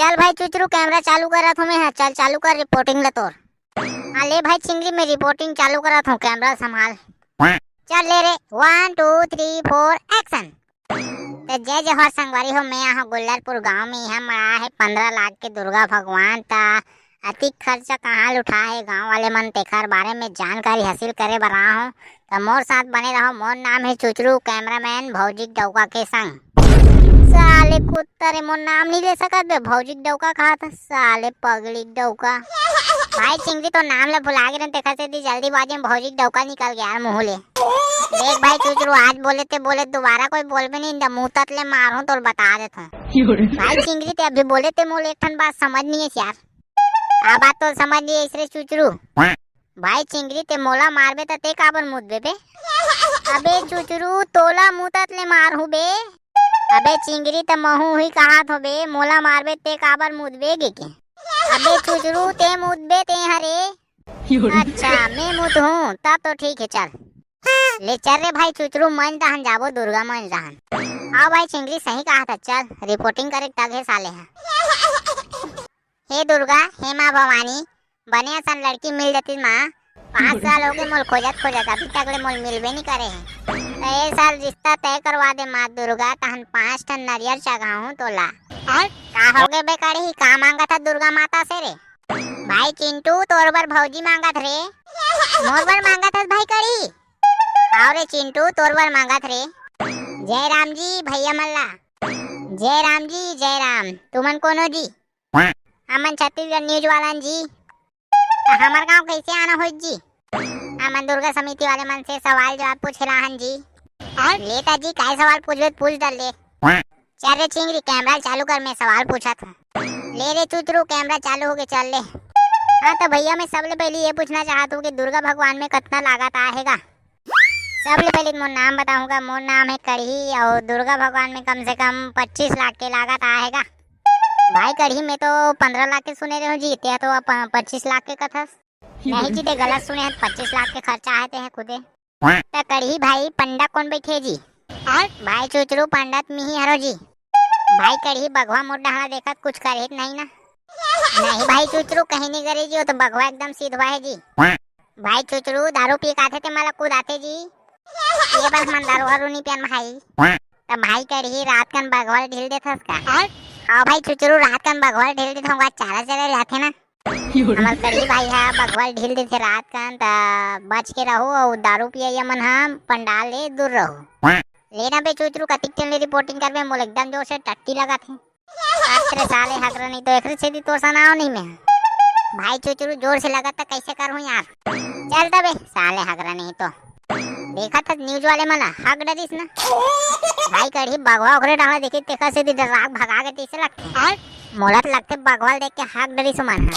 चल भाई चुचरू कैमरा चालू करा था मैं। चल चालू कर रिपोर्टिंग ले तोर। हाँ ले भाई चिंगरी में रिपोर्टिंग चालू करा था। कैमरा संभाल। चल ले रे 1 2 3 4 एक्शन। तो जय जय हर संगवारी हो। मैं यहाँ गुल्लरपुर गांव में यहाँ मरा है 15 लाख के दुर्गा भगवान ता अधिक खर्चा कहाँ उठा है। गांव वाले मन तेखर बारे में जानकारी हासिल करे बर रहा हूँ। तो मोर साथ बने रहो। मोर नाम है चुचरू कैमरामैन भौजिक डौका के संग। साले कुत्ता रे मोर नाम नहीं ले सकत बे। भौजिक डौका कहा था साले पगड़ी डौका। भाई चिंगरी तो नाम ले भुला गए तेखर से दी जल्दीबाजी में भौजिक डौका निकल गया मुँह ले। देख भाई चुचरू आज बोले दोबारा कोई बोल भी नहीं मुँह तक ले मारूं तो बता देता। भाई चिंगरी ते अभी बोले ते मोल एक ठन बात समझ नहीं है यार। आ बात तो समझ नहीं है इसरे चुचरू। भाई चिंगरी ते मोला मारबे त ते काबर मुदबे बे। अबे चुचरू तोला मुँह तक ले मारू बे। अबे चिंगरी त महू ही कहा थो बे मोला मारबे ते काबर मुदबे गे के। अबे चुचरू ते मुदबे ते हरे। अच्छा मैं मुद हूँ तब तो ठीक है चल ले चल रे भाई चुचरू मन दहन जाबो दुर्गा मन दहन। आओ भाई चिंगरी सही कहा था। चल रिपोर्टिंग करे तक है साले है। हे दुर्गा हे माँ भवानी बने असन लड़की मिल जाती माँ। 5 साल हो गए मोल खोजत अभी तक ले मोल मिलबे नहीं करे है। तो ये साल रिश्ता तय करवा दे माँ दुर्गा तहन 5 टन नारियल चढ़ाऊं तो ला। का हो गए बे कड़ी का मांगा था दुर्गा माता से रे। भाई चिंटू तोर बर भौजी मांगत रे। मोर बर मांगत हस भाई कड़ी। आओ रे चिंटू तोर बर मांगत रे। जय राम जी भैया मल्ला। जय राम जी जय राम। तुमन कोनो जी। हमन छत्तीसगढ़ न्यूज वालन जी। तो हमार गांव कैसे आना हो जी। हमन दुर्गा समिति वाले मन से सवाल जवाब पूछ रहा हन जी। लेता जी काय सवाल पूछबे पूछ डाल ले। चल रे चिंगरी कैमरा चालू कर मैं सवाल पूछा था। ले रे चुचरू कैमरा चालू हो गए चल ले। हाँ तो भैया मैं सबले पहले ये पूछना चाहता हूँ कि दुर्गा भगवान में कितना लागत आएगा। सबले पहले मोर नाम बताऊंगा। मोर नाम है कढ़ी और दुर्गा भगवान में कम से कम 25 लाख के लागत आएगा। भाई कढ़ी में तो 15 लाख के सुने रहे हो जी। ते तो 25 लाख के कथस नहीं जी ते गलत सुने हैं। 25 लाख के खर्चा आते हैं खुदे। तो कढ़ी भाई पंडा कौन बैठे जी। भाई चुचरू पंडित में ही हरो जी। भाई कढ़ी बगवा मोड़ डहाना देखत कुछ करे नहीं ना। नहीं भाई चुचरू कहीं नहीं करे जी। वो तो बगवा एकदम सीधवा है जी। भाई चुचरू दारू पी काथे ते मला कूद आते जी। ये बस मन दारू वारू नहीं पियन भाई। तो भाई कढ़ी रात कन बगवा ढील देथस का। हाँ भाई चुचरू रात कन बगवा ढील देथ होगा चारा चले रहते ना। हमार कढ़ी भाई है बगवा ढील देथे रात कन त बच के रहो और दारू पिया मन हम पंडाल ले दूर रहो। लेना बे चुचरू कतिक टन ले रिपोर्टिंग करबे मोल एकदम जोर से टट्टी लगा थे। तेरे साले हगरा नहीं तो एकरे से तो सनाओ नहीं मैं। भाई चुचरू जोर से लगा था कैसे करूँ यार। चल तबे साले हगरा नहीं तो देखा था न्यूज वाले मना हग डरिस ना। भाई कढ़ी बगवा ओकरे डाला देखी तेखा से राग भगा के तीसरे लगते मोलत लगते बगवाल देख के हग डरिस मन।